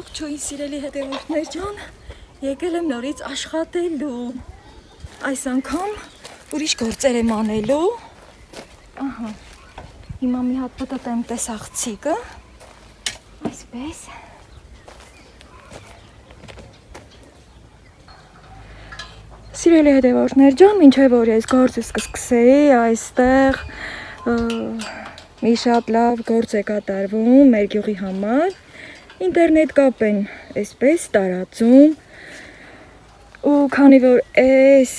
Ողջույն սիրելի հետևորդներ ջան, եկել եմ նորից աշխատելու։ Այս անգամ ուրիշ գործեր եմ անելու։ Ահա։ Հիմա մի հատ պտտեմ տեսախցիկը։ Այսպես։ Սիրելի հետևորդներ ջան, մինչև որ ես գործս կսկսեի, այստեղ մի շատ լավ գործ է կատարվում մեր գյուղի համար։ Ինտերնետ կապ են այսպես տարածում ու քանի որ այս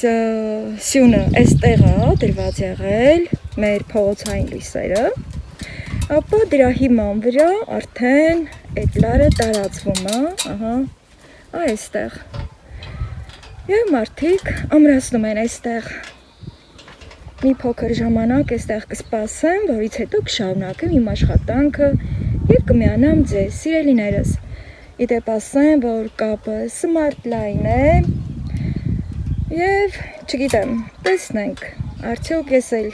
սյունը այստեղ է դրված եղել մեր փողոցային լույսերը, ապա դրա հիման վրա արդեն այդ լարը տարածվում է, ահա, այստեղ։ Եվ մարդիկ ամրացնում են այստեղ։ Մի փոքր ժամանակ այստեղ կսպասեմ, որից հետո կշարունակեմ իմ աշխատանքը և կմիանամ ձեզ, սիրելիներս, իդեպ ասեմ, որ կապը Smart Line է և չգիտեմ, տեսնենք, արդյոք ես էլ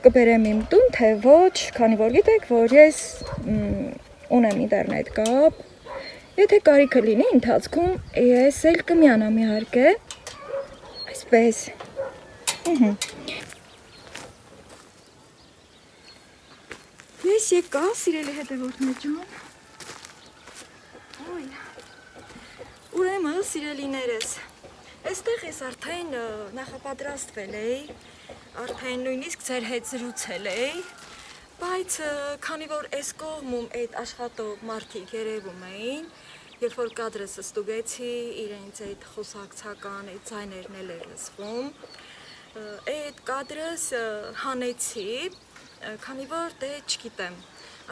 կբերեմ իմ տուն, թե ոչ, քանի որ գիտեք, որ ես ունեմ ինտերնետ կապ, եթե կարիքը լինի ընթացքում, ես էլ կմիանամ իհարկե, այսպես, Ես եկա, սիրելի հետևորդներ ջան, ուրեմն սիրելիներս, այստեղ ես արդեն նախապատրաստվել էի, արդեն նույնիսկ ձեր հետ զրուցել էի, բայց քանի որ այս կողմում այդ աշխատող մարդիկ երևում էին, երբ որ կադրս ստուգեցի, իրենց այդ խոսակցական այդ ձայներն էլ էր լսվում, այդ կադրս հանեցի, քանի որ դե չգիտեմ,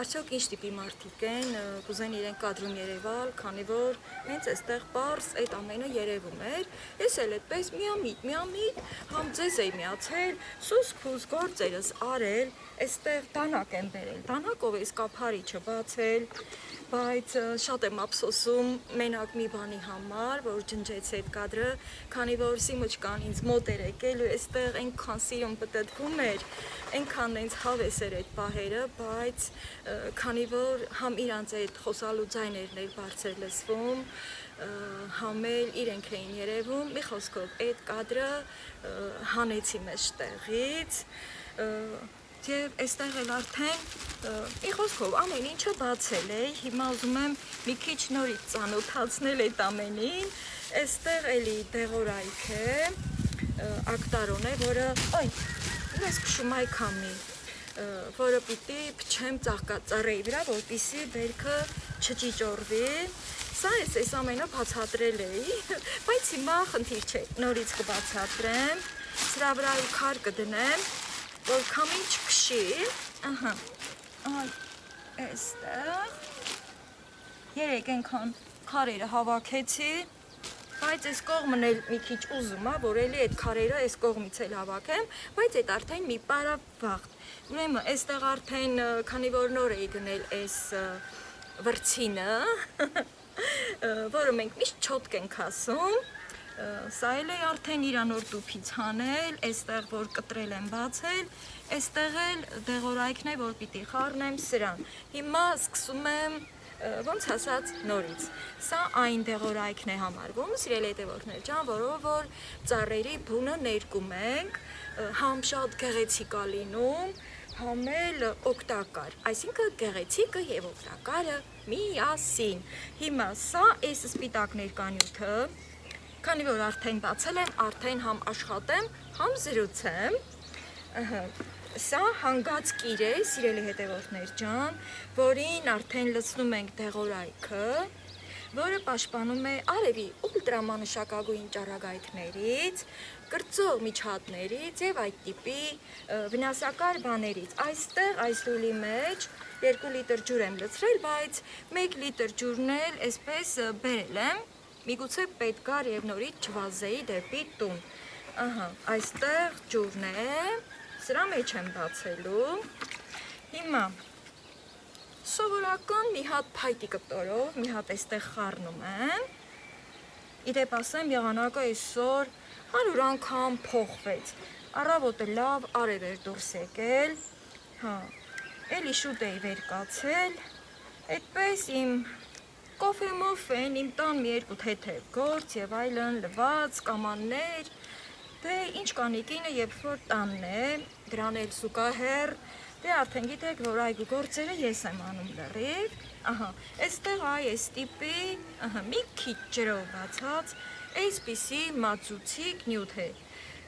արդյոք ինչ տիպի մարդիկ են, կուզեն իրենք կադրում երևալ, քանի որ հենց այստեղ պարզ այդ ամենը երևում էր, ես էլ այդպես միամիտ, համ ձեզ էի միացել, սուս-փուս գործերս արել, այստեղ դանակ եմ բերել, դանակով էս կափարիչը բացել, բայց շատ եմ ափսոսում մենակ մի բանի համար, որ ջնջեց այդ կադրը, քանի որ Սիմոջկան ինձ մոտ էր եկել ու այստեղ այնքան սիրուն պտտվում էր, այնքան նենց հավես էր այդ պահերը, բայց քանի որ համ իրանց այդ խոսալու ձայներն էր բարձր լսվում, համ էլ իրենք էին երևում, մի խոսքով այդ կադրը հանեցի մեջտեղից, և այստեղ էլ արդեն մի խոսքով ամեն ինչը բացել էի, հիմա ուզում եմ մի քիչ նորից ծանոթացնել այդ ամենին, այստեղ էլի դեղորայք է, ակտարոն է, որը, ես քշում այ քամի, որը պիտի փչեմ ծաղկածառեի վրա, որպեսզի բերքը չճիճորվի, սա ես այս ամենը բացատրել էի, բայց հիմա խնդիր չէ, նորից կբացատրեմ, սրա վրա ու քար կդնեմ, որ քամին չքշի, այստեղ, երեք ենքան քարերը հավաքեցի, բայց այս կողմն էլ մի քիչ ուզում է, որ էլի այդ քարերը այս կողմից էլ հավաքեմ, բայց այդ արդեն մի պարավաղթ, ուրեմն այստեղ արդեն, քանի որ նոր էի գնել այս վրցինը, որը մենք միշտ չոտք ենք ասում, սա էլ է արդեն իրանոր տուփից հանել, այստեղ որ կտրել եմ բացել, այստեղ էլ դեղորայքն է, որ պիտի խառնեմ սրան, հիմա սկսում եմ ոնց ասած նորից, սա այն դեղորայքն է համարվում, սիրելի հետևորդներ ջան, որով որ ծառերի բունը ներկում ենք, համ շատ գեղեցիկ է լինում, համ էլ օգտակար, այսինքն գեղեցիկը և օգտակարը միասին, հիմա սա այս սպիտակ ներկանյութը, քանի որ արդեն բացել եմ, արդեն համ աշխատեմ, համ զրուցեմ, սա հանգած կիր է, սիրելի հետևորդներ ջան, որին արդեն լցնում ենք դեղորայքը, որը պաշտպանում է արևի ուլտրամանուշակագույն ճառագայթներից, կրծող միջատներից և այդ տիպի վնասակար բաներից, այստեղ այս լուլի մեջ 2 լիտր ջուր եմ լցրել, բայց 1 լիտր ջուրն էլ այսպես բերել եմ, միգուցե պետք գար և նորից չվազեի դեպի տուն, այստեղ ջուրն է, սրա մեջ եմ բացելու, հիմա սովորական մի հատ փայտի կտորով, մի հատ այստեղ խառնում եմ, իդեպ ասեմ եղանակը այսօր 100 անգամ փոխվեց, առավոտը լավ արև էր դուրս եկել, էլի շուտ էի վեր կացել, այդպես իմ կոֆե մոֆեն, իմ տան մի երկու թեթև գործ եւ այլն, լվաց, կամաններ, դե ինչ կանի կինը, երբ որ տանն է, դրան էլ զուգահեռ, դե արդեն գիտեք, որ այգու գործերը ես եմ անում լրիվ, ահա, այստեղ այս տիպի, մի քիչ ջրով բացած, այսպիսի մածուցիկ նյութ է,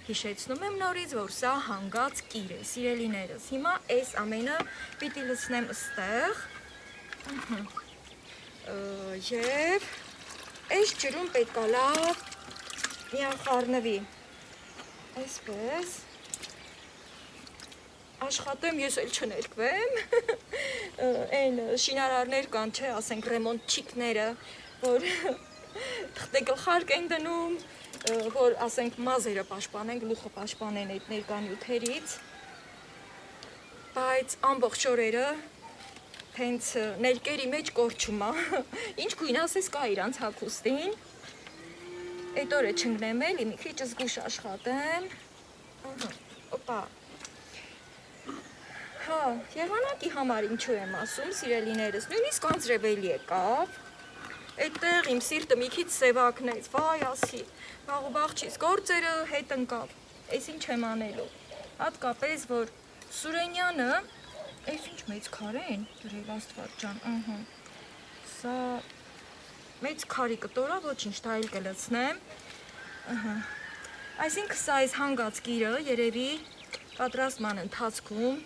հիշեցնում եմ նորից, որ սա հանգած կիր է, սիրելիներս, հիմա այս ամենը պիտի լցնեմ ստեղ, Եվ այս ջրում պետք է լավ միախառնվի, այսպես, աշխատեմ, ես էլ չներկվեմ, այն շինարարներ կան, չէ, ասենք ռեմոնտչիկները, որ թղթե գլխարկ են դնում, որ ասենք մազերը պաշտպանեն, գլուխը պաշտպանեն այդ ներկանյութերից, բայց ամբողջ օրերը հենց ներկերի մեջ կորչում է, ինչ գույն ասես կա իրանց հագուստին, այդ օրը չնգնեմ էլի, մի քիչ զգուշ աշխատեմ, օպա, հա, եղանակի համար ինչու եմ ասում, սիրելիներս, նույնիսկ անձրևելի եկավ, այդտեղ իմ սիրտը մի քիչ սևակնեց, վայ ասի, բաղուբաղջիս գործերը հետ ընկավ, այս ինչ եմ անելու, հատկապես, որ Սուրենյանը, այս ինչ մեծ քար են, դրել Աստված ջան, սա մեծ քարի կտորա, ոչինչ, դա էլ կլցնեմ, այսինքն սա այս հանգած կիրը երևի պատրաստման ընթացքում,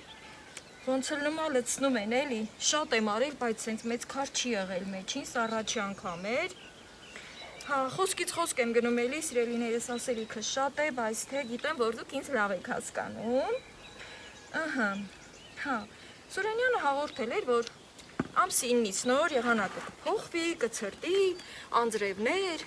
ոնց էլ նոմա լցնում են էլի, շատ եմ արել, բայց սենց մեծ քար չի եղել մեջին, սա առաջի անգամ էր, հա, խոսքից խոսք եմ գնում էլի, սիրելիներս ասելիքը շատ է, բայց թե գիտեմ, որ դուք ինձ լավ եք հասկանում, հա, Սուրենյանը հաղորդել էր, որ ամսի 9-ից նոր եղանակը կփոխվի, կցրտի, անձրևներ,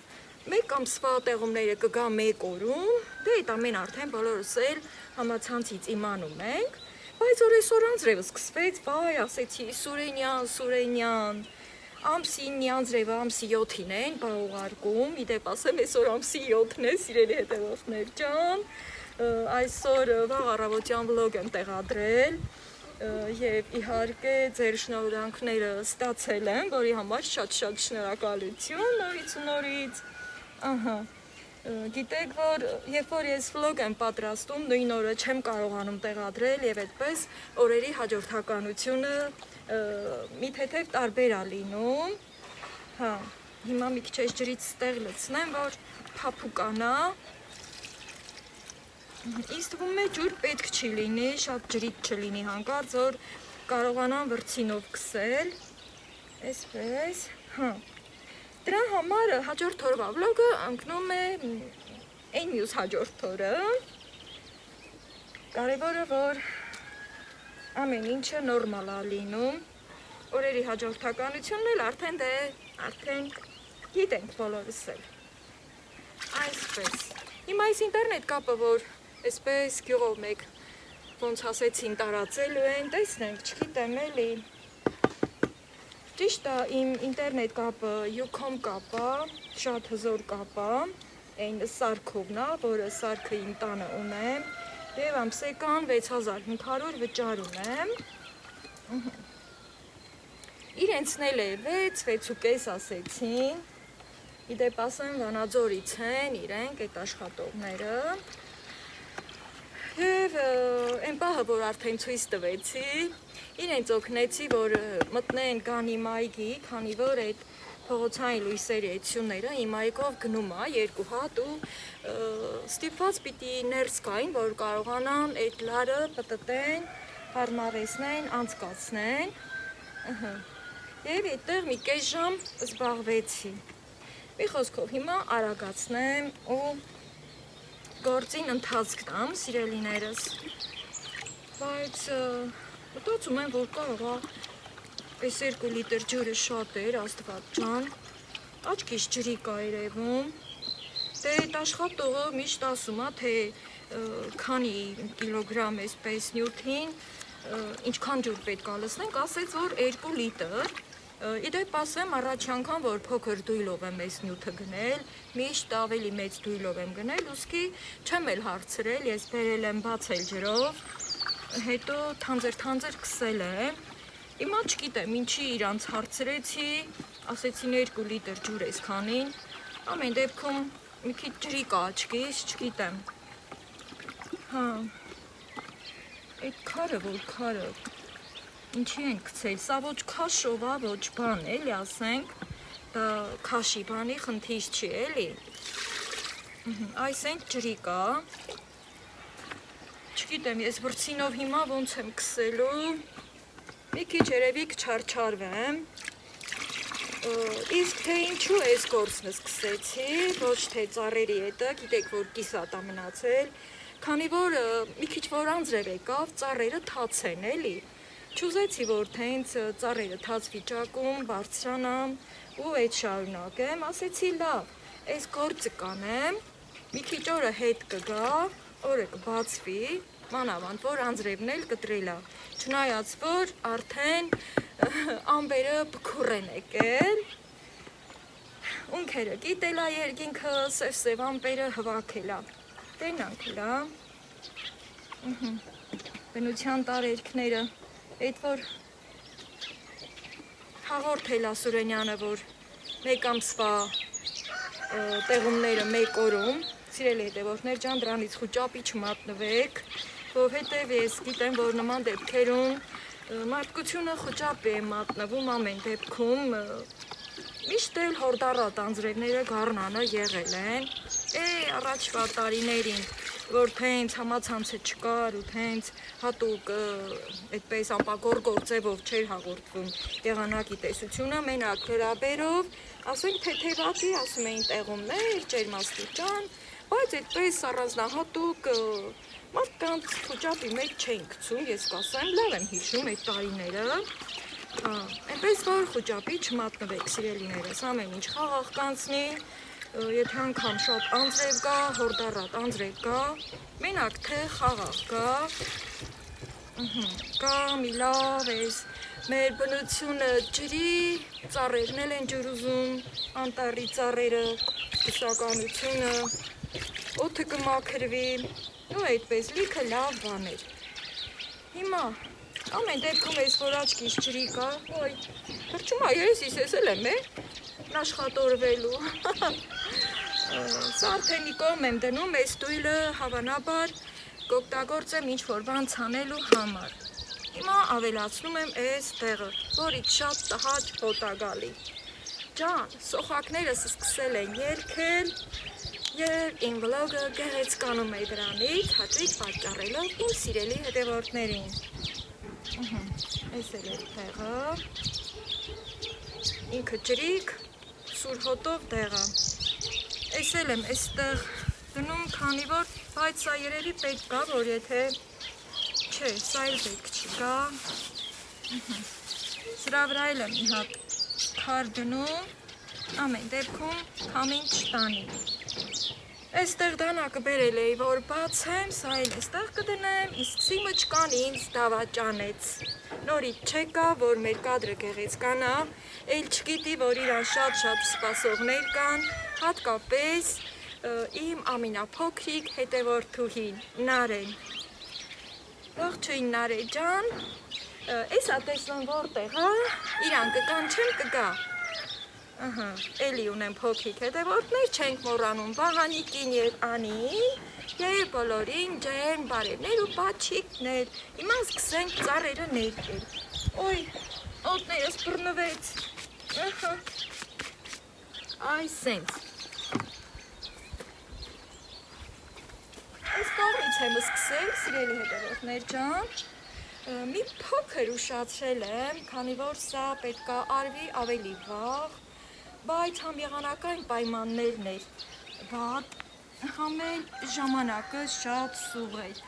մեկ ամսվա տեղումները կգա մեկ օրում, դե այդ ամեն արդեն բոլորս էլ համացանցից իմանում ենք, բայց որ այսօր անձրևը սկսվեց, վայ, ասեցի, Սուրենյան, ամսի 9-ի անձրևը ամսի 7-ին են, բա ուղարկում, իդեպ ասեմ, այսօր ամսի 7-ն է, սիրելի հետևողներ ջան, այսօր վաղ առավոտյան վլոգ եմ տեղադրել, Եվ իհարկե ձեր շնորհանքները ստացել եմ, որի համար շատ-շատ շնորհակալություն նորից, գիտեք, որ երբ որ ես վլոգ եմ պատրաստում, նույն օրը չեմ կարողանում տեղադրել եւ այդպես օրերի հաջորդականությունը մի թեթև տարբեր է լինում, հիմա մի քիչ այս ջրից ստեղ լցնեմ, որ փափուկանա, Ինձ թվում է ջուր պետք չի լինի, շատ ջրից չլինի հանկարծ, որ կարողանամ վրձինով քսել, այսպես, Դրա համար հաջորդ օրվա վլոգը ընկնում է այն մյուս հաջորդ օրը, կարևորը, որ ամեն ինչը նորմալ է լինում, օրերի հաջորդականությունն էլ արդեն գիտենք բոլորս էլ, այսպես, հիմա այս ինտերնետ կապը, որ Այսպես գյուղով մեկ ոնց ասեցին տարածելու են, տեսնենք, չգիտեմ էլի, ճիշտ է իմ ինտերնետ կապը Ucom կապա, շատ հզոր կապա, այն սարքովն է, որը սարքը իմ տանը ունեմ, և ամսեկան 6500 վճարում եմ, իրենցնել է 6.5 ասեցին, իդեպ ասեմ Վանաձորից են իրենք այդ աշխատողները, Եվ այն պահը, որ արդեն ցույց տվեցի, իրենց օգնեցի, որ մտնեն գան իմ այգի, քանի որ այդ փողոցային լույսերի էությունները իմ այգով գնում է երկու հատ ու ստիպված պիտի ներս գային, որ կարողանան այդ լարը պտտեն, հարմարեցնեն, անցկացնեն, եւ այդտեղ մի կես ժամ զբաղվեցի։ Մի խոսքով հիմա արագացնեմ ու գործին ընթացք տամ, սիրելիներս, բայց մտածում եմ, որ կարող է այս 2 լիտր ջուրը շատ էր, Աստված ջան, աչքիս ջրի կա երևում, դե այդ աշխատողը միշտ ասում է, թե քանի կիլոգրամ այսպես նյութին, ինչքան ջուր պետք է լցնենք, ասեց, որ 2 լիտր, Իդեպ ասեմ, առաջի անգամ, որ փոքր դույլով եմ այս նյութը գնել, միշտ ավելի մեծ դույլով եմ գնել, ուստի չեմ էլ հարցրել, ես բերել եմ բացել ջրով, հետո թանձր քսել եմ, Հիմա չգիտեմ, ինչի իրանց հարցրեցի, ասեցին 2 լիտր ջուր ես քանին, ամեն դեպքում մի քիչ ջրի կա աչքիս, չգիտեմ։ Հա, այդ քարը, որ քարը, ինչի են գցել, սա ոչ քաշով է, ոչ բան, էլի ասենք, դա քաշի բանի խնդիր չի, էլի։ Այս են ջրի կա, չգիտեմ, ես բրցինով հիմա ոնց եմ գցելու, մի քիչ երևի կչարչարվեմ, իսկ թե ինչու այս գործն սկսեցի, ոչ թե ծառերի հետը, գիտեք, որ կիսատ է մնացել, քանի որ մի քիչ որ անձրև եկավ, ծառերը թաց են, էլի, չուզեցի, որ թե ինձ ծառերը թաց վիճակում, բարձրանամ ու այդ շարունակեմ, ասեցի լավ, այս գործը կանեմ, մի քիչ օրը հետ կգա, օրը կբացվի, մանավանդ, որ անձրևն էլ կտրել է, չնայած, որ արդեն ամբերը բքուր են եկել, ունքերը գիտել է երկինքը, սև ամբերը հվաքել է, տենանք լա, բնության տարերքները, այդ որ հաղորդել է Սուրենյանը, որ մեկ ամսվա տեղումները մեկ օրում, սիրելի հետևորդներ ջան, դրանից խուճապի չմատնվեք, որովհետև ես գիտեմ, որ նման դեպքերում մարդկությունը խուճապի է մատնվում ամեն դեպքում, միշտ էլ հորդառատ անձրևները գառնանը եղել են, առաջվա տարիներին, որ թե ինձ համացանցը չկար ու թե ինձ հատուկ այդպես ապագորգոր ձևով չէր հաղորդվում եղանակի տեսությունը, մենակ գրաբերով, ասենք թեթևակի, ասում էին տեղումներ, ջերմաստիճան, բայց այդպես առանձնահատուկ մարդկանց խուճապի մեջ չէին գցում, ես կասեմ, լավ եմ հիշում այդ տարիները, այնպես որ խուճապի չմատնվեք սիրելիներս, ամեն ինչ խաղաղ կանցնի, եթե անգամ շատ անձրև գա, հորդառատ անձրև գա, մենակ թե խաղաղ գա, կա մի լավ էս, մեր բնությունը ջրի, ծառերն էլ են ջուր ուզում, անտառի ծառերը, բուսականությունը, օդը կմաքրվի, ու այդպես լիքը լավ բաներ։ Հիմա, ամեն դեպքում ես որ աչքիս ջրի կա, ոյ, հրճում է, երեսիս ես էլ եմ աշխատորվելու, սա արդեն մի կողմ եմ դնում, այս տույլը հավանաբար կօգտագործեմ ինչ-որ բան ցանելու համար։ Հիմա ավելացնում եմ այս տեղը, որից շատ տհաճ հոտ է գալի։ Ջան, սոխակներս սկսել են երգել, և իմ վլոգը գեղեցկանում է դրանից, հաճույք պատճառելով իմ սիրելի հետևորդներին։ Այս էլ է տեղը, ինքը ջրիկ, սուր հոտով տեղը։ Այս էլ եմ այստեղ դնում, քանի որ, բայց սա երևի պետք կա, որ եթե չէ, սա էլ պետք չկա։ Սրա վրա էլ եմ մի հատ քար դնում, ամեն դեպքում քամին չտանի։ Այստեղ դանակը բերել էի, որ բացեմ, սա էլ այստեղ կդնեմ, իսկ սիմը չկան ինձ դավաճանեց։ Նորից չեկա, որ մեր կադրը գեղեցկանա, էլ չգիտի, որ իրան շատ-շատ սպասողներ կան, հատկապես իմ ամենափոքրիկ հետևորդուհին, Նարեն։ Ողջույն Նարե ջան, էսա տեսնում որտեղ, իրան կկանչեմ կգա։ Էլի ունեմ փոքրիկ հետևորդներ, չենք մոռանում Վահանիկին և Անին, և բոլորին ջերմ բարևներ ու պաչիկներ։ Հիմա սկսենք ծառերը ներկել։ Ոյ, օդներս բռնվեց։ Այ սենց։ Այս կողմից եմ սկսել, սիրելի հետևորդներ ջան, մի փոքր ուշացրել եմ, քանի որ սա պետք է արվի ավելի վաղ, բայց համ եղանակային պայմաններն էր վատ, համ էլ ժամանակը շատ սուղ էր,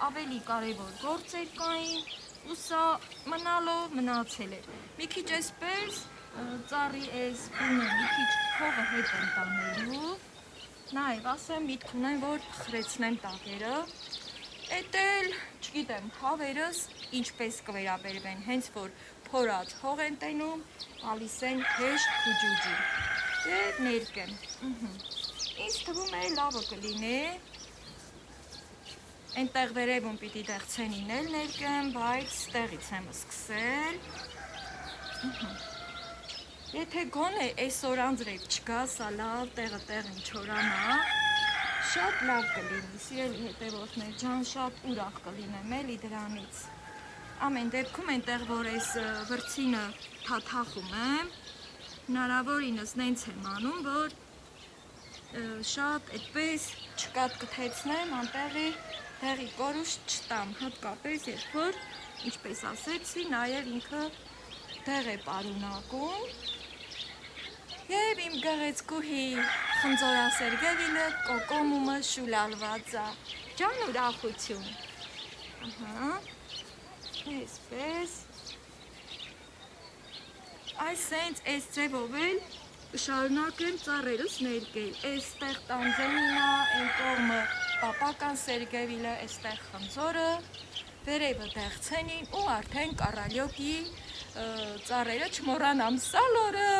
ավելի կարևոր գործեր կային ու սա մնալով մնացել էր։ Մի քիչ այսպես ծառի այս բունը մի քիչ փողը հետ եմ տանելու, նայվ ասեմ միտք ունեմ, որ խրեցնեմ տակերը, էդ էլ, չգիտեմ, հավերս ինչպես կվերաբերվեն, հենց որ փորած հող են տենում, գալիս են հեշտ քուջուջի և ներկեմ։ Ինձ թվում է լավը կլինի, Այնտեղ վերևում պիտի դեղցենին էլ ներկեմ, բայց տեղից եմ սկսել։ Եթե գոնե այսօր անձրև չկա, սա լավ տեղը տեղին չորանա, շատ լավ կլինի, սիրելի հետևորդներ ջան, շատ ուրախ կլինեմ էլի դրանից։ Ամեն դեպքում այնտեղ, որ այս վրձինը թաթախում եմ, հնարավորինս նենց եմ անում, որ շատ այդպես չկատկթեցնեմ, անտեղի տեղի կորուս չտամ, հատկապես երբ որ, ինչպես ասեցի, նաև ինքը դեղ է պարունակում։ Եվ իմ գեղեցկուհի խնձորասերգևիլը կոկոմումը շուլալված է, ջան ուրախություն։ Այսպես, այս այս ձևով էլ շարունակեմ ծառերս ներկել, այստեղ տանձենինա, այն կողմը պապական սերգևիլը, այստեղ խնձորը, վերևը դեղցենին ու արդեն կառալյոկի ծառերը չմոռանամ սալորը,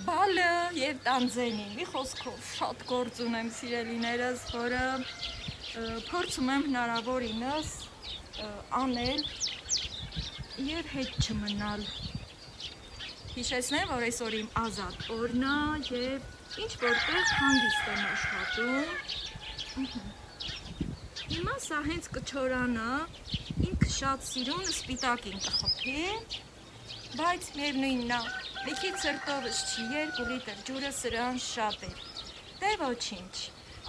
բալը և տանձենին, մի խոսքով շատ գործ ունեմ սիրելիներս, որը փորձում եմ հնարավորինս անել և հետ չմնալ։ Հիշեցնեմ, որ այսօր իմ ազատ օրն է և ինչ որտեղ հանգիստ եմ աշխատում։ Հիմա սա հենց կչորանա, ինքը շատ սիրուն սպիտակին կխփի, բայց միևնույնն է, մի քիչ սրտովս չի, 2 լիտր ջուրը սրան շատ էր։ Դե ոչինչ,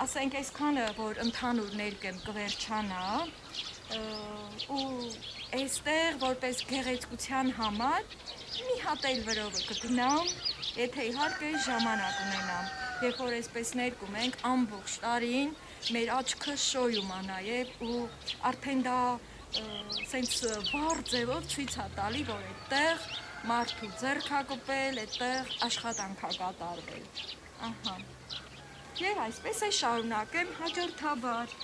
ասենք այսքանը, որ ընդհանուր ներկեմ կվերջանա, ու այստեղ որպես գեղեցկության համար մի հատ էլ վրովը կգնամ, եթե իհարկե ժամանակ ունենամ, երբ որ այսպես ներկում ենք ամբողջ տարին, մեր աչքը շոյում է նաև ու արդեն դա սենց վառ ձևով ցույց է տալի, որ այդտեղ մարդու ձեռք է կպել, այդտեղ աշխատանք է կատարվել։ Ահա։ Եվ այսպես է շարունակեմ հաջորդաբար։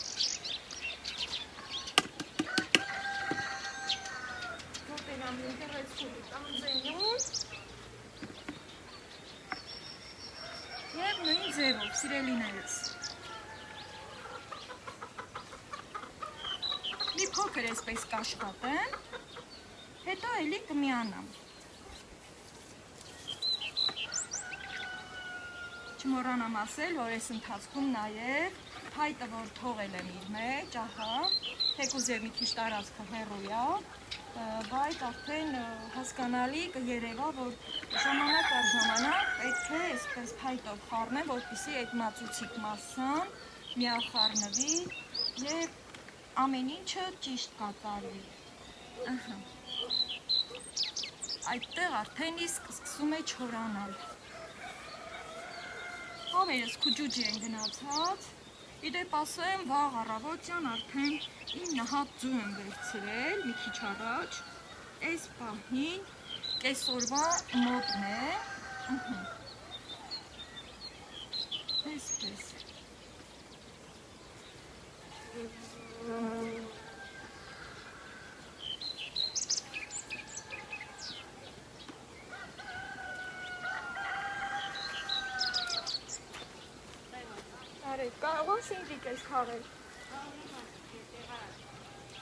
Գոտենամ իմ գեղեցկուհի տանձենուն և նույն ձևով, սիրելիներս։ Մի փոքր այսպես կաշխատեմ, հետո էլի կմիանամ։ Չմոռանամ ասել, որ այս ընթացքում նաև փայտը, որ թողել եմ իր մեջ, ահա, թեկուզ և մի քիչ տարածքը հեռու է, բայց արդեն հասկանալի կերևա, որ ժամանակ առ ժամանակ պետք է այսպես փայտով խառնեմ, որպեսզի այդ մածուցիկ մասսան միախառնվի և ամեն ինչը ճիշտ կատարվի։ Այդտեղ արդեն իսկ սկսում է չորանալ։ Համերս քուջուջի են գնացած, իդեպ ասեմ, վաղ առավոտյան արդեն 9 հատ ձու եմ վերցրել, մի քիչ առաջ, այս պահին կեսօրվա մոտն է, այսպես։ Կարող ես ինձ ես խաղել։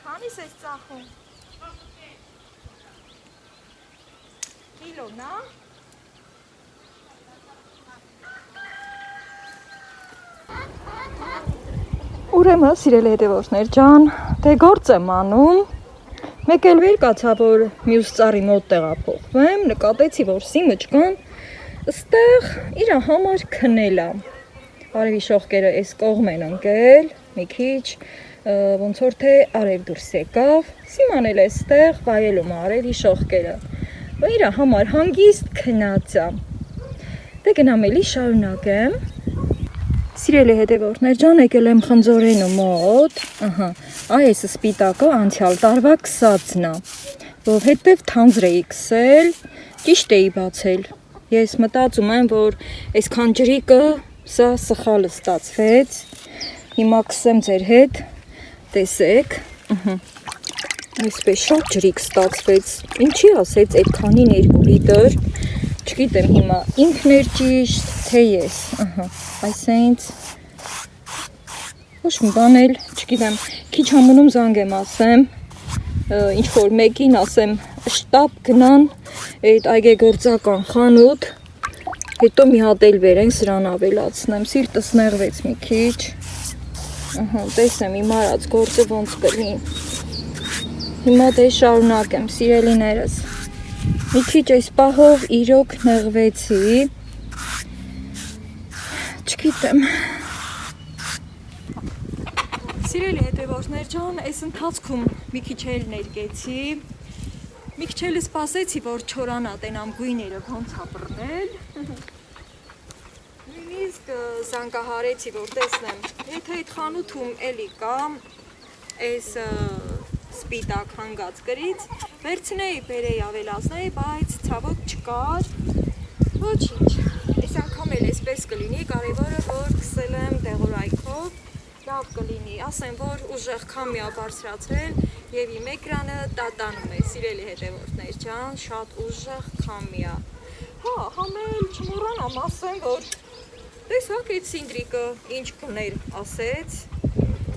Քանիս ես ծախում։ Կիլոն, հա։ Ուրեմն, սիրելի հետևորդներ ջան, դե գործ եմ անում։ Մեկ էլ վեր կացա, որ մյուս ծառի մոտ տեղափոխվեմ, նկատեցի, որ սիմջկան ըստեղ իր համար քնել է։ Արևի շողկերը այս կողմ են ընկել, մի քիչ, ոնց որ թե արև դուրս եկավ, Սիման էլ այստեղ վայելում է արևի շողկերը, ու իր համար հանգիստ քնած է։ Դե գնամ էլի շարունակեմ։ Սիրելի հետևորդներ ջան, եկել եմ խնձորենու մոտ, այս սպիտակը անցյալ տարվա քսածն է, որովհետև թանձր էի քսել, ճիշտ էի բացել։ Ես մտածում եմ, որ այսքան ջրիկը սա սխալը ստացվեց, հիմա կսեմ ձեր հետ, տեսեք, այսպես շատ ջրիկ ստացվեց, ինչի ասեց այդքանի 2 լիտր, չգիտեմ հիմա ինքն էր ճիշտ, թե ես, այսենց, Ոչ մի բան էլ, չգիտեմ, քիչ համնում զանգ եմ ասեմ, ինչ որ մեկին ասեմ, շտապ գնան այդ այգեգործական խանութ, հետո մի հատ էլ վերեն սրան ավելացնեմ, սիրտս նեղվեց մի քիչ, տեսեմ իմ արած գործը ոնց կլինի, հիմա դե շարունակեմ, սիրելիներս, մի քիչ այս պահով իրոք նեղվեցի, չգիտեմ, սիրելի հետևորդներ ջան, այս ընթացքում մի քիչ էլ ներկեցի, մի քիչ էլ սպասեցի, որ չորանա տենամ գույները ոնց ա բռնել, նույնիսկ զանգահարեցի, որ տեսնեմ, եթե այդ խանութում էլի կա, այս սպիտակ հանգած գրից, վերցնեի, բերեի ավելացնեի, բայց ցավոք չկար, ոչինչ, այս անգամ էլ այսպես կլինի, կարևորը որ քսել եմ դեղորայքով, լավ կլինի, ասեմ, որ ուժեղ քամի ա բարձրացրել եւ իմ էկրանը տատանում է, սիրելի հետևորդներ ջան, շատ ուժեղ քամի ա։ Հա, համել չմոռանամ ասեմ, որ տեսակ այդ սինդրիկը ինչ կներ ասեց։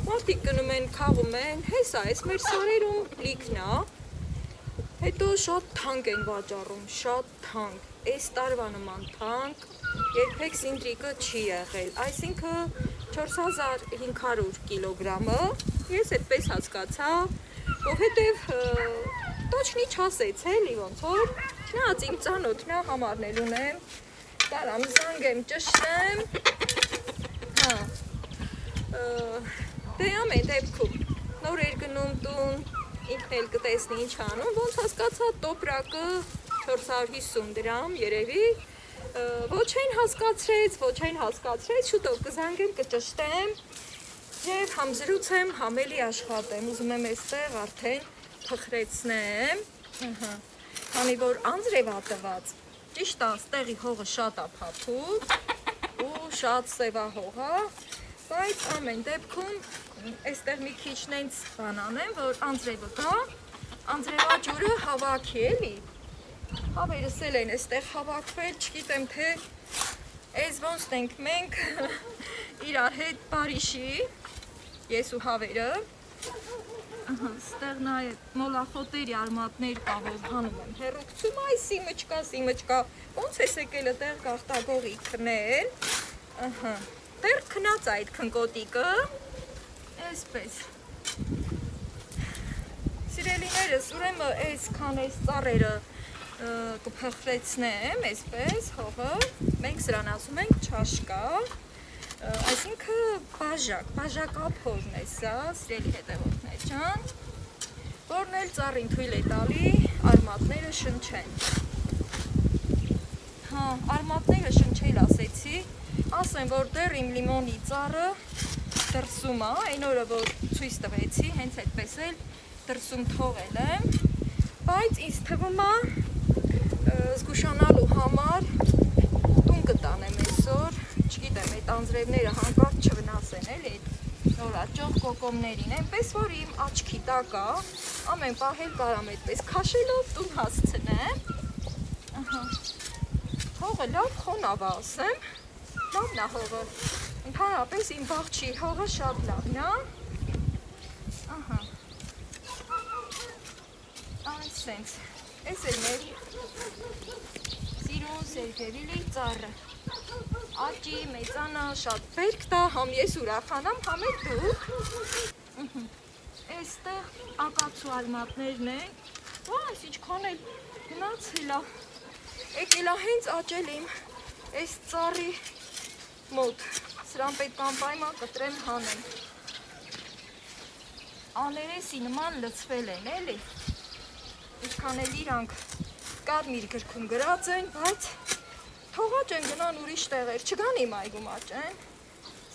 Մարդիկ գնում են, քաղում են, հեսա, այս մեր սարերում լիքն ա։ Հետո շատ թանկ են վաճառում, շատ թանկ։ Այս տարվա նման թանկ երբեք սինդրիկը չի եղել, այսինքն 4500 կիլոգրամը, ես այդպես հասկացա, որովհետև точно չասեց, էլի ոնց որ, չնայած իմ ծանոթն ա, համարներ ունեմ, տարամ զանգեմ, ճշտեմ, հա, դե ամեն դեպքում, նոր էր գնում տուն, ինքն էլ կտեսնի ինչ անում, ոնց հասկացա տոպրակը 450 դրամ երևի, ոչ այն հասկացրեց, շուտով կզանգեմ, կճշտեմ և համ զրուցեմ, համ էլի աշխատեմ, ուզում եմ այստեղ արդեն թխրեցնեմ, քանի որ անձրև ա տված, ճիշտ ա, ստեղի հողը շատ ա փափուկ ու շատ սև ա հողը, բայց ամեն դեպքում այստեղ մի քիչ նենց բան անեմ, որ անձրևը կա, անձրևաջուրը հավաքի էլի, հավերս էլ են այստեղ հավաքվել, չգիտեմ թե այս ոնց ենք մենք իրար հետ բարիշի, ես ու հավերը, ստեղ նաև մոլախոտերի արմատներ կա, որ հանում եմ հեռուկցում, այ սիմը չկա, ոնց ես եկել տեղ գաղտագողի քնել, տեղ քնած այդ քնկոտիկը, այսպես, սիրելիներս, ուրեմն այսքան այս ծառերը կփխրեցնեմ, այսպես, հողը, մենք սրան ասում ենք չաշկա, այսինքն բաժակափորն է սա, սիրելի հետևորդներ ջան, որն էլ ծառին թույլ է տալի արմատները շնչեն, հա, արմատները շնչել ասեցի, ասեմ, որ դեռ իմ լիմոնի ծառը դրսում ա, այն օրը, որ ցույց տվեցի, հենց այդպես էլ դրսում թողել եմ, բայց ինձ թվում ա զգուշանալու համար տուն կտանեմ այսօր, չգիտեմ, այդ անձրևները հանկարծ չվնասեն էլի, այդ նորաճող կոկոմներին, այնպես որ իմ աչքի տակ ա, ամեն պահ էլ կարամ այդպես քաշելով տուն հասցնեմ, հողը լավ խոնավ ա ասեմ, լավն ա հողը, ընդհանրապես իմ բաղջի հողը շատ լավն ա, Սենց, այս էլ մեր սիրուն սերկևիլի ծառը, աճի, մեծանա, շատ բերք տա, համ ես ուրախանամ, համ էլ դուք, այստեղ ակացու արմատներն են, այս ինչքան էլ գնացել ա, եկել ա հենց աճել իմ այս ծառի մոտ, սրան պետք անպայման կտրեմ հանեմ, աներեսի նման լցվել են էլի, ինչքան էլ իրանք կարմիր գրքում գրած են, բայց թողաճ են գնան ուրիշ տեղեր, չգան իմ այգում աճեն,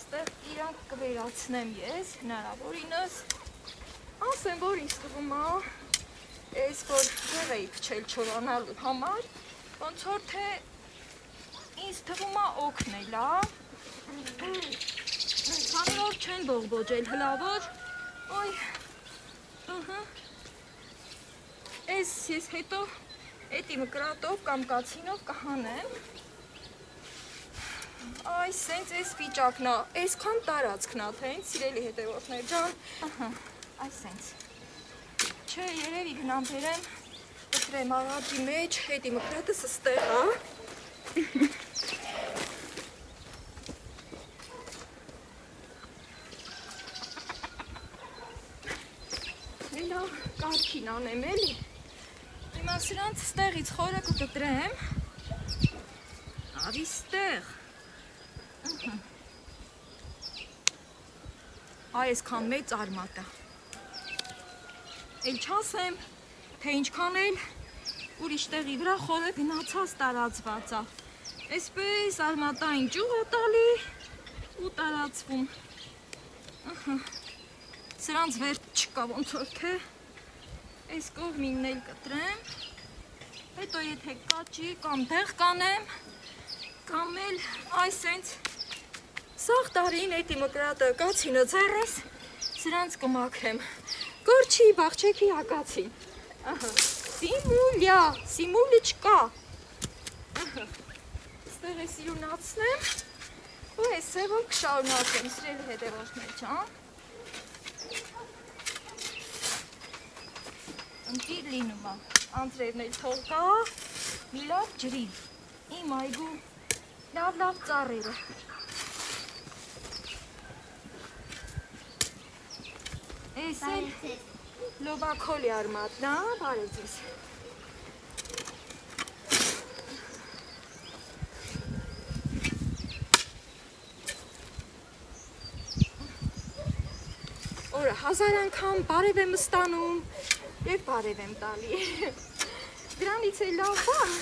ստեղ իրանք կվերացնեմ ես, հնարավորինս, ասեմ, որ ինձ թվում ա, այս որ ձև էի փչել չորանալու համար, ոնց որ թե ինձ թվում ա օգնել ա, քանի որ չեն բողբոջել հլավոր, ոյ, Ես հետո էտի մկրատով կամ կացինով կհանեմ, Ay, sենց էս վիճակն է, այսքան տարածքն է, թե ինձ սիրելի հետևորդներ ջան։ Ահա, ay sենց։ Չէ, երևի գնամ բերեմ, կտրեմ առաջի մեջ, հետի մկրատս ստեղ է։ Մելա կարգին անեմ էլի։ Հիմա սրանց ստեղից խորը կկտրեմ։ Արի ստեղ։ Այ այսքան մեծ արմատ է։ Էլ չասեմ, թե ինչքան էլ ուրիշ տեղի վրա խորը գնացած տարածված է։ Այսպես արմատային ճյուղ է տալի ու տարածվում։ Սրանց վերջ չկա ոնց որ թե այս կողմինն էլ կտրեմ։ Հետո եթե կաճի կամ դեղ կանեմ, կամ էլ այս սենց սաղ տարին էտի մկրատը կացինը ձեռես, սրանց կմաքրեմ, կորչի, բաղջեքի ակացին, սիմուլյա, սիմուլի չկա, ստեղ է սիրունացնեմ, ու ես սևով կշարունակեմ, սրելի հետևորդներ ջան, ընտիր լինում է, անձրևն էլ թող կա, մի լավ ջրի, իմ այգու լավ ծառերը, Էս էլ լոբակոլի արմատն է, բարև ձեզ։ Օրը 1000 անգամ բարև եմ ստանում և բարև եմ տալի։ Դրանից էլ լավ բան։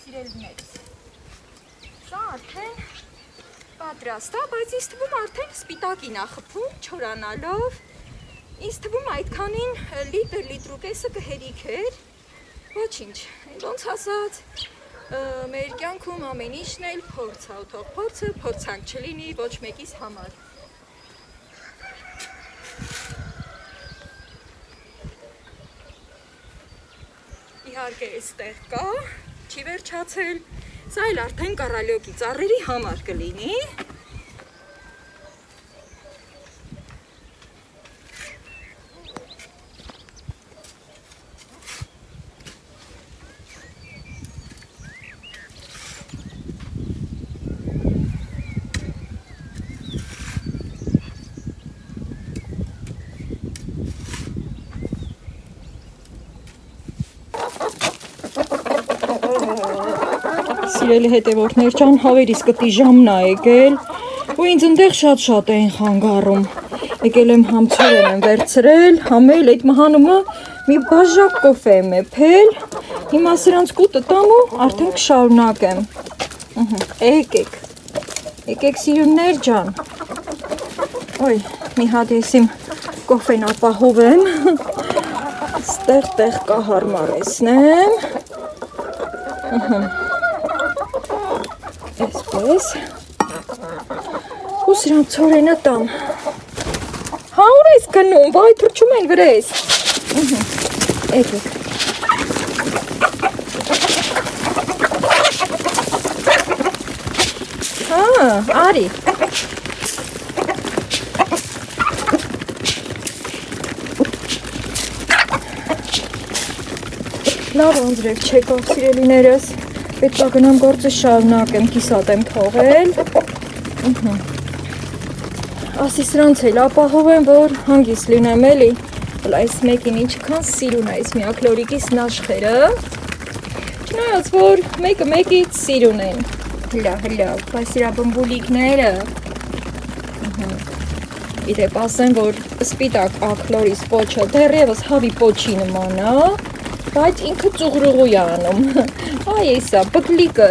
Սիրելիներս։ Սա արդեն պատրաստ է, բայց ինձ թվում արդեն սպիտակին է խփում, չորանալով։ Ինձ թվում այդքանին լիտր ու կեսը կհերիքեր։ Ոչինչ, ոնց ասած, մեր կյանքում ամեն ինչն էլ փորձ է, ու թող փորձը փորձանք չլինի ոչ մեկիս համար։ Իհարկե այստեղ կա, չի վերջացել։ Սա էլ արդեն կառալյոկի ծառերի համար կլինի։ Սիրելի հետևորդներ ջան, հավերիս կտի ժամն է եկել ու ինձ ընդեղ շատ էին խանգարում։ Եկել եմ համ ցորեն եմ վերցրել, համ էլ այդ մահանումը մի բաժակ կոֆե եմ եփել։ Հիմա սրանց կուտը տամ ու արդեն կշարունակեմ։ Եկեք սիրուններ ջան։ Ոյ, մի հատ ես իմ կոֆեն ապահովեմ։ Ստեղ կահարմարեցնեմ։ Այսպես ու սրանց ցորենը տամ։ Հա ուր ես գնում, վայ թրջում են վրես։ Եկեք։ Հա, արի։ Լավ անձրև չեկավ սիրելիներս։ Պետք է գնամ գործը շարունակեմ, կիսատ եմ թողել։ Ասի սրանց էլ ապահովեմ, որ հանգիստ լինեմ էլի։ Այս մեկին ինչքան սիրուն է այս միակլորիկիս նաշխերը։ Չնայած որ մեկը մեկից սիրուն են։ Հլա, բայց իրա բմբուլիկները։ Իդեպ ասեմ, որ սպիտակ ակլորիս պոչը դեռևս հավի պոչի նման է։ Բայց ինքը ծուղրուղու է անում, այ էսա, բկլիկը։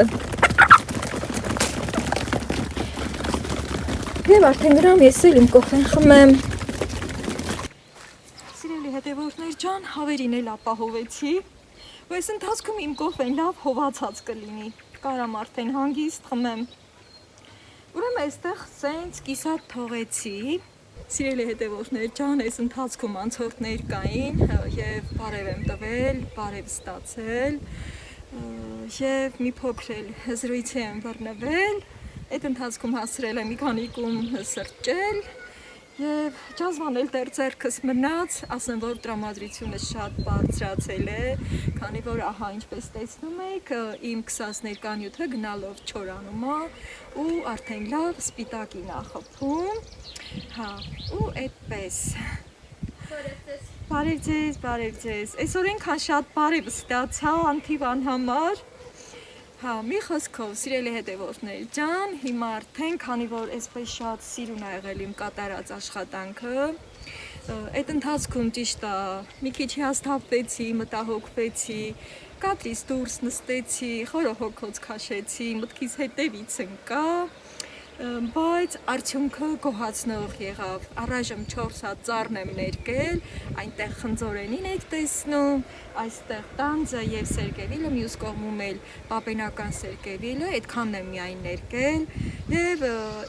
Եվ արդեն գրամ ես էլ իմ կոֆեն խմեմ։ Սիրելի հետևորդներ ջան, հավերին էլ ապահովեցի, ու այս ընթացքում իմ կոֆեն լավ հովացած կլինի, կարամ արդեն հանգիստ խմեմ։ Ուրեմն այստեղ սենց կիսատ թողեցի, Սիրելի հետևորդներ ջան, այս ընթացքում անցորդներ կային եւ բարև եմ տվել, բարև ստացել։ Եվ մի փոքր էլ զրույցի եմ բռնվել, այդ ընթացքում հասցրել եմ մի քանի կում սրճել եւ ջազվան էլ դեռ ձեռքս մնաց, ասեմ որ տրամադրությունը շատ բարձրացել է, քանի որ ահա ինչպես տեսնում եք, իմ քսած ներկանյութը գնալով չորանում է ու արդեն լավ սպիտակին է խփում, հա, ու այդպես։ Բարև ձեզ, այսօր այնքան շատ բարև ստացա անթիվան համար։ Հա, մի խոսքով, սիրելի հետևորդներ ջան, հիմա արդեն, քանի որ այսպես շատ սիրուն ա եղել իմ կատարած աշխատանքը, այդ ընթացքում ճիշտ է, մի քիչ հիասթափվեցի, մտահոգվեցի, կադրից դուրս նստեցի, խորոհոքոց քաշեցի, մտքիս հետևից ընկա, բայց արդյունքը գոհացնող եղավ, առայժմ 4 հատ ծառն եմ ներկել, այնտեղ խնձորենին եք տեսնում, այստեղ տանձը և սերկևիլը, մյուս կողմում էլ պապենական սերկևիլը, այդքանն եմ միայն ներկել և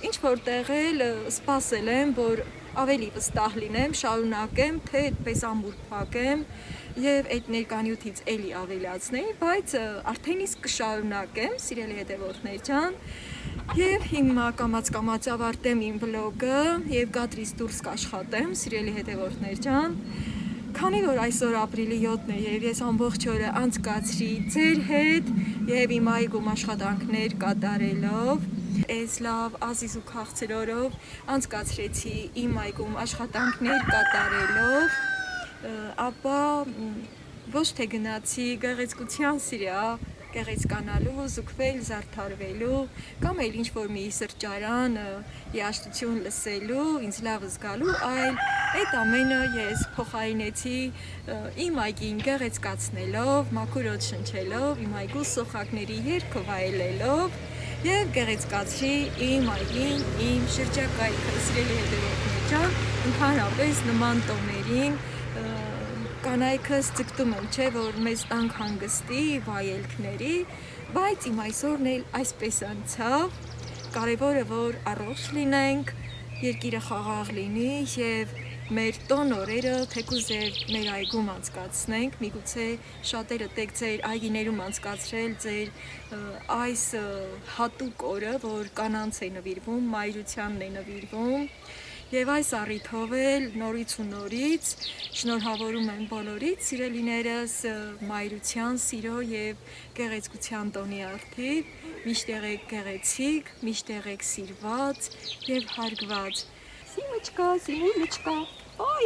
ինչ-որ տեղ էլ սպասել եմ, որ ավելի վստահ լինեմ, շարունակեմ, թե այդպես ամուր փակեմ և այդ ներկանյութից էլի ավելացնեի, բայց արդեն իսկ կշարունակեմ, սիրելի հետևորդներ ջան, և հիմա կամաց ավարտեմ իմ վլոգը և կադրից դուրս կաշխատեմ, սիրելի հետևորդներ ջան, քանի որ այսօր ապրիլի 7-ն է և ես ամբողջ օրը անցկացրի ձեր հետ և իմ այգում աշխատանքներ կատարելով, այս լավ ազիզ ու քաղցր օրով անցկացրեցի իմ այգում աշխատանքներ կատարելով, ապա ոչ թե գնացի գեղեցկության սիրահ, գեղեցկանալու, զուգվել, զարդարվելու կամ էլ ինչ-որ մի սրճարան, երաժշտություն լսելու, ինձ լավ զգալու, այլ այդ ամենը ես փոխարինեցի իմ այգին գեղեցկացնելով, մաքուր օդ շնչելով, իմ այգու սոխակների երգը վայելելով և գեղեցկացրի իմ այգին, իմ շրջակայքը, սիրելի հետևորդներ ջան, ընդհանրապես նման տոներին կանայքս ձգտում են, չէ, որ մեզ տանք հանգստի, վայելքների, բայց իմ այսօրն էլ այսպես անցավ, կարևորը որ առողջ լինենք, երկիրը խաղաղ լինի և մեր տոն օրերը թեկուզ մեր այգում անցկացնենք, միգուցե շատերդ եք ձեր այգիներում անցկացրել ձեր այս հատուկ օրը, որ կանանց է նվիրվում, մայրությանն է նվիրվում, և այս առիթով էլ նորից ու նորից շնորհավորում եմ բոլորիդ սիրելիներս մայրության, սիրո և գեղեցկության տոնի առթիվ, միշտ եղեք գեղեցիկ, միշտ եղեք սիրված և հարգված։ Սիմուլիչկա, օй,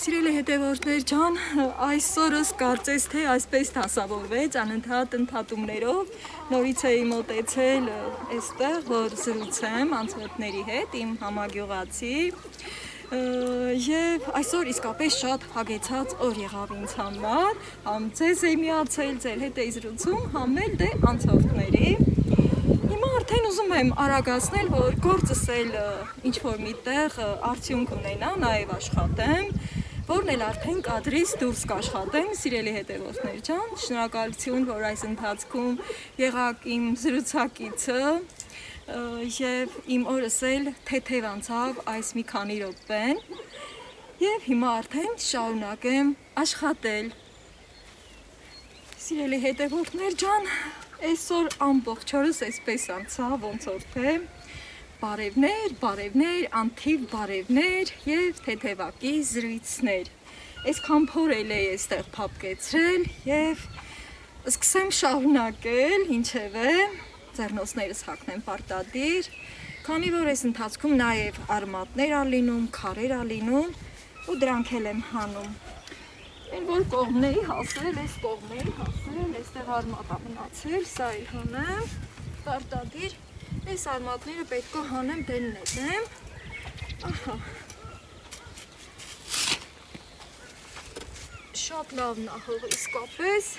Սիրելի հետևորդներ ջան, այսօրս կարծես թե այսպես դասավորվեց անընդհատ ընդհատումներով, նորից էի մոտեցել այստեղ, որ զրուցեմ անցորդների հետ, իմ համագյուղացի, և այսօր իսկապես շատ հագեցած օր եղավ ինձ համար, համ ձեզ էի միացել, ձեր հետ էի զրուցում, համ էլ դե անցորդների, հիմա արդեն ուզում եմ արագացնել, որ գործս էլ ինչ-որ միտեղ արդյունք ունենա, նաև աշխատեմ, որն էլ արդեն կադրից դուրս կաշխատեմ, սիրելի հետևորդներ ջան, շնորհակալություն, որ այս ընթացքում եղաք իմ զրուցակիցը և իմ օրս էլ թեթև անցավ այս մի քանի րոպեն և հիմա արդեն շարունակեմ աշխատել։ Սիրելի հետևորդներ ջան, այսօր ամբողջ օրս այսպես անցավ, ոնց որ թե բարևներ, անթիվ բարևներ և թեթևակի զրույցներ։ Այսքան փորել էի այստեղ փափկեցրել և սկսեմ շարունակել, ինչևէ, ձեռնոցներս հագնեմ պարտադիր, քանի որ այս ընթացքում նաև արմատներ ա լինում, քարեր ա լինում ու դրանք էլ եմ հանում։ Այն որ կողմն էի հասել, այս կողմ էի հասել, այստեղ արմատ ա մնացել, սա էլ հանեմ, պարտադիր, այս արմատները պետք է հանեմ դեն նետեմ, ահա, շատ լավն ա հողը իսկապես,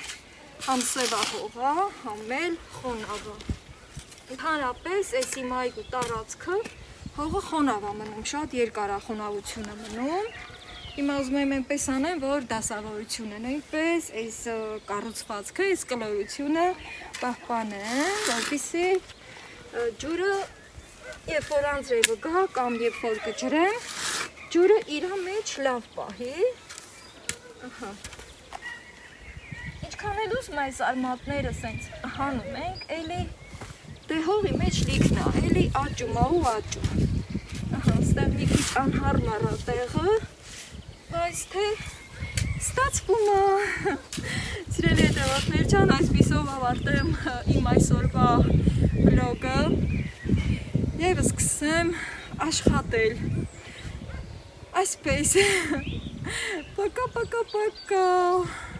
համ սև ա հողը, համ էլ խոնավ ա, ընդհանրապես այս իմ այգու տարածքը հողը խոնավ ա մնում, շատ երկար ա խոնավությունը մնում, հիմա ուզում եմ այնպես անեմ, որ դասավորությունը նույնպես այս կառուցվածքը, այս կլորությունը պահպանեմ, որպեսզի ջուրը երբ որ անձրևը գա կամ երբ որ կջրեմ, ջուրը իր մեջ լավ պահի, ահա, Որքան էլ ուզում այս արմատները սենց հանում ենք, էլի դե հողի մեջ լիքն է, էլի աճում է ու աճում։ Ահա, ստեղ մի քիչ անհարմար է տեղը, բայց թե ստացվում է։ Սիրելի հետևորդներ ջան, այսպիսով ավարտեմ իմ այսօրվա վլոգը եւ սկսեմ աշխատել։ Այսպես։ Пока-пока-пока։